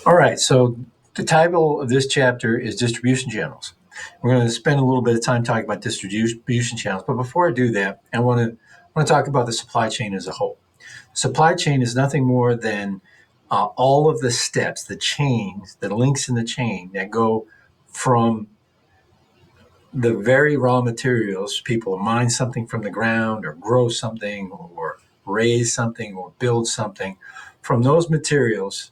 All right, so the title of this chapter is distribution channels. We're going to spend a little bit of time talking about distribution channels, but before I do that, I want to talk about the supply chain as a whole. Supply chain is nothing more than all of the steps, the chains, the links in the chain that go from the very raw materials. People mine something from the ground, or grow something, or raise something, or build something from those materials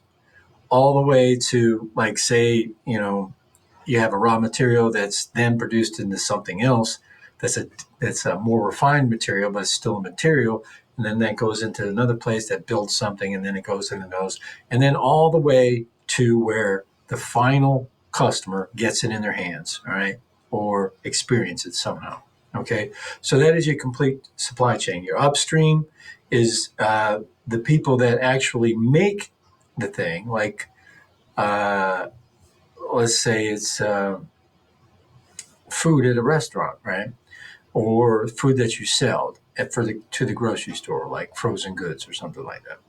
all the way to, like, say, you have a raw material that's then produced into something else that's a more refined material, but it's still a material. And then that goes into another place that builds something, and then it goes into those, and then all the way to where the final customer gets it in their hands, all right, or experience it somehow. Okay, so that is your complete supply chain. Your upstream is the people that actually make the thing, like uh, let's say it's food at a restaurant, right? Or food that you sell to the grocery store, like frozen goods or something like that.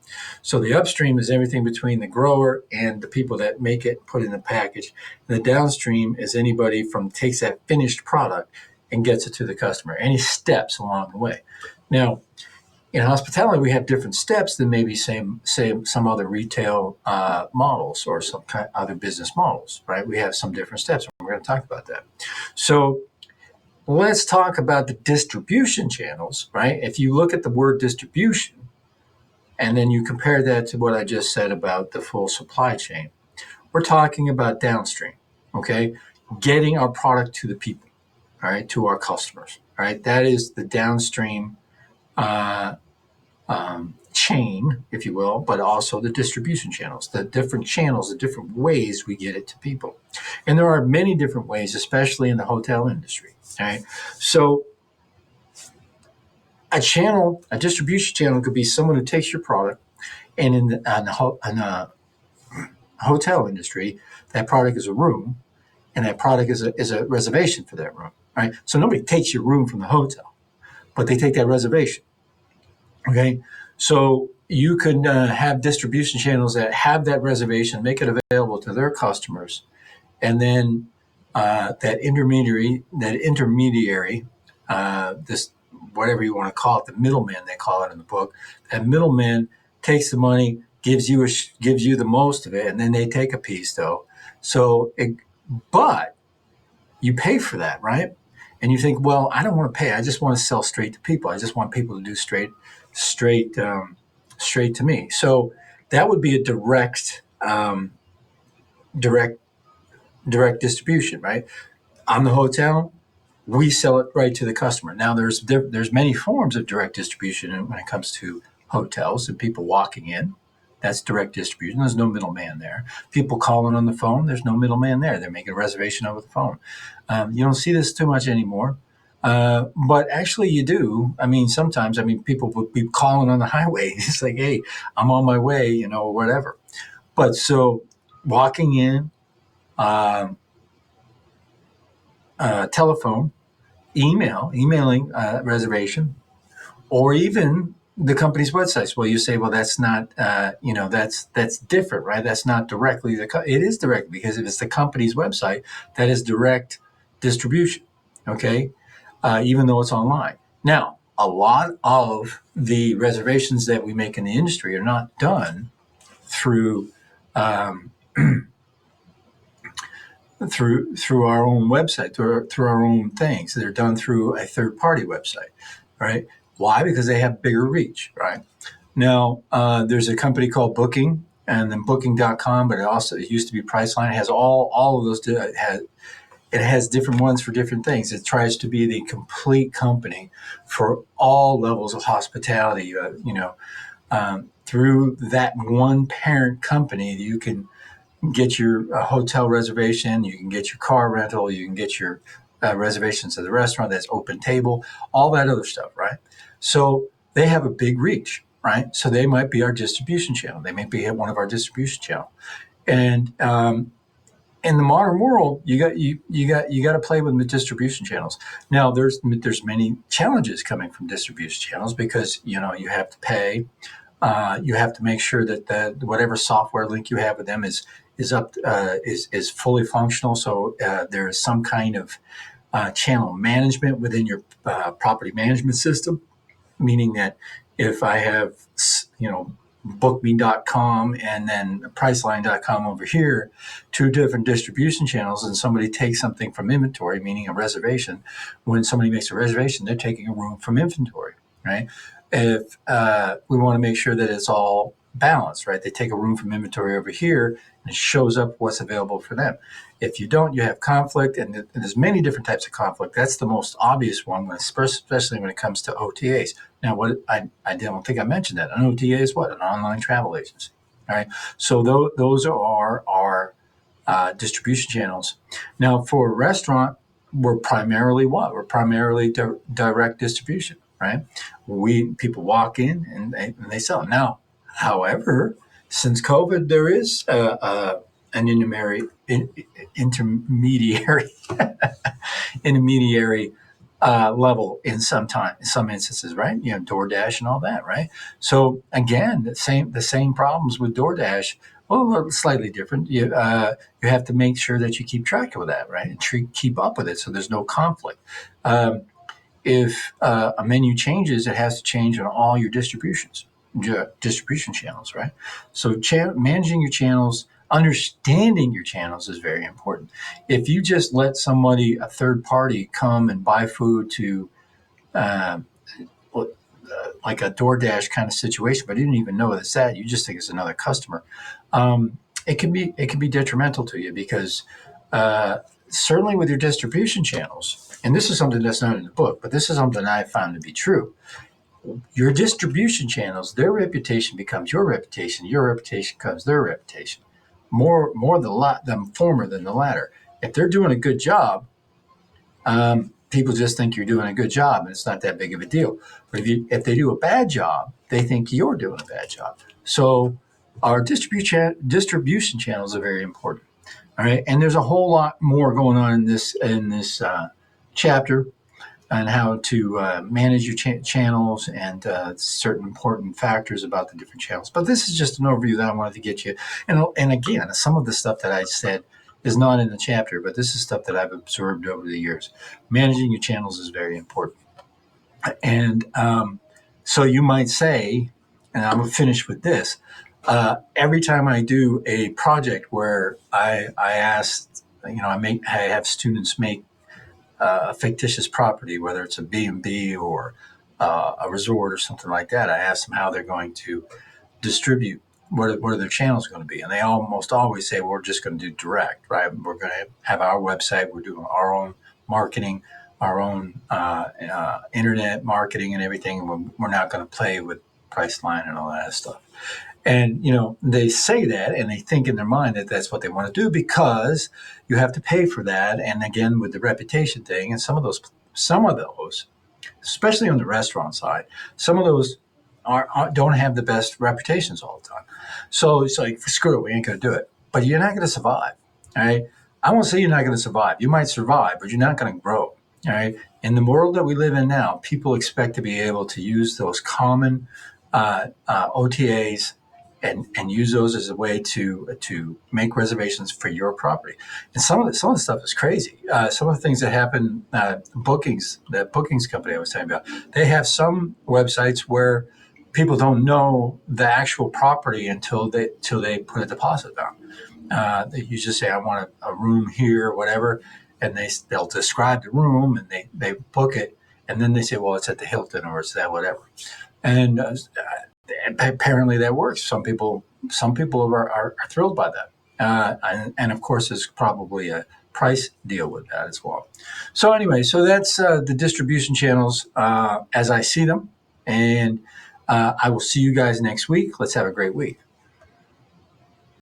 So the upstream is everything between the grower and the people that make it, put it in the package. And the downstream is anybody from takes that finished product and gets it to the customer. Any steps along the way. Now, in hospitality, we have different steps than maybe some other retail models, or some kind of other business models, right? We have some different steps. And we're going to talk about that. So let's talk about the distribution channels, right? If you look at the word distribution and then you compare that to what I just said about the full supply chain, we're talking about downstream, okay? Getting our product to the people, all right, to our customers, all right? That is the downstream uh, chain, if you will, but also the distribution channels, the different channels, the different ways we get it to people. And there are many different ways, especially in the hotel industry. All right. So a distribution channel could be someone who takes your product, and in the hotel industry, that product is a room, and that product is a reservation for that room. Right. So nobody takes your room from the hotel, but they take that reservation. Okay, so you could have distribution channels that have that reservation, make it available to their customers, and then this, whatever you want to call it, the middleman, they call it in the book. That middleman takes the money, gives you the most of it, and then they take a piece though. But you pay for that, right? And you think, well, I don't want to pay. I just want to sell straight to people. I just want people to do straight, straight to me. So that would be a direct, direct distribution, right? I'm the hotel. We sell it right to the customer. Now, there's many forms of direct distribution when it comes to hotels and people walking in. That's direct distribution. There's no middleman there. People calling on the phone. There's no middleman there. They're making a reservation over the phone. You don't see this too much anymore. But actually, you do. I mean, sometimes, people would be calling on the highway. It's like, hey, I'm on my way, or whatever. But so walking in, um, telephone, emailing reservation, or even the company's websites. Well, you say, well, that's not, that's different, right? That's not directly it is direct, because if it's the company's website, that is direct distribution. Okay, even though it's online. Now, a lot of the reservations that we make in the industry are not done through um, through our own website, through our own things. They're done through a third party website, right? Why? Because they have bigger reach, right? Now, there's a company called Booking, and then Booking.com, but it used to be Priceline. It has all of those. It has different ones for different things. It tries to be the complete company for all levels of hospitality. Through that one parent company, you can get your hotel reservation, you can get your car rental, you can get your reservations at the restaurant, that's open table, all that other stuff, right? So they have a big reach, right? So they might be our distribution channel. They may be one of our distribution channel. And in the modern world, you got to play with the distribution channels. Now, there's many challenges coming from distribution channels, because you have to pay. You have to make sure that whatever software link you have with them is fully functional. So there is some kind of channel management within your property management system, meaning that if I have, bookme.com and then priceline.com over here, two different distribution channels, and somebody takes something from inventory, meaning a reservation. When somebody makes a reservation, they're taking a room from inventory, right? If we want to make sure that it's all balanced, right? They take a room from inventory over here and it shows up what's available for them. If you don't, you have conflict, and there's many different types of conflict. That's the most obvious one, especially when it comes to OTAs. Now, what I don't think I mentioned that. An OTA is what? An online travel agency. All right. So those are our distribution channels. Now, for a restaurant, we're primarily what? We're primarily direct distribution, right? People walk in and they sell. Now, however, since COVID, there is an intermediary intermediary level in some instances, right? DoorDash and all that, right? So again, the same problems with DoorDash. Well, slightly different. You have to make sure that you keep track of that, right? And keep up with it so there's no conflict. If a menu changes, it has to change on all your distribution channels, right? So managing your channels, understanding your channels is very important. If you just let a third party, come and buy food to like a DoorDash kind of situation, but you didn't even know it's that, you just think it's another customer, it can be detrimental to you because certainly with your distribution channels, and this is something that's not in the book, but this is something I found to be true. Your distribution channels, their reputation becomes your reputation becomes their reputation. More the former than the latter. If they're doing a good job, people just think you're doing a good job, and it's not that big of a deal. But if they do a bad job, they think you're doing a bad job. So our distribution channels are very important. All right, and there's a whole lot more going on in this chapter on how to manage your channels and certain important factors about the different channels. But this is just an overview that I wanted to get you. And again, some of the stuff that I said is not in the chapter, but this is stuff that I've absorbed over the years. Managing your channels is very important. And so you might say, and I'm going to finish with this, every time I do a project where I asked, I have students make a fictitious property, whether it's a B&B or a resort or something like that, I ask them how they're going to distribute. What are their channels going to be? And they almost always say, we're just going to do direct, right? We're going to have our website. We're doing our own marketing, our own internet marketing and everything. We're not going to play with Priceline and all that stuff. And, they say that and they think in their mind that that's what they want to do because you have to pay for that. And again, with the reputation thing, and some of those, especially on the restaurant side, some of those don't have the best reputations all the time. So it's like, screw it, we ain't going to do it. But you're not going to survive, all right? I won't say you're not going to survive. You might survive, but you're not going to grow, all right? In the world that we live in now, people expect to be able to use those common OTAs and use those as a way to make reservations for your property. And some of the stuff is crazy. Some of the things that happen, bookings company I was talking about, they have some websites where people don't know the actual property until they put a deposit down. You just say, I want a room here or whatever, and they'll describe the room and they book it, and then they say, well, it's at the Hilton or it's that whatever. And apparently that works. Some people are thrilled by that. And of course, there's probably a price deal with that as well. So anyway, that's the distribution channels as I see them. And I will see you guys next week. Let's have a great week.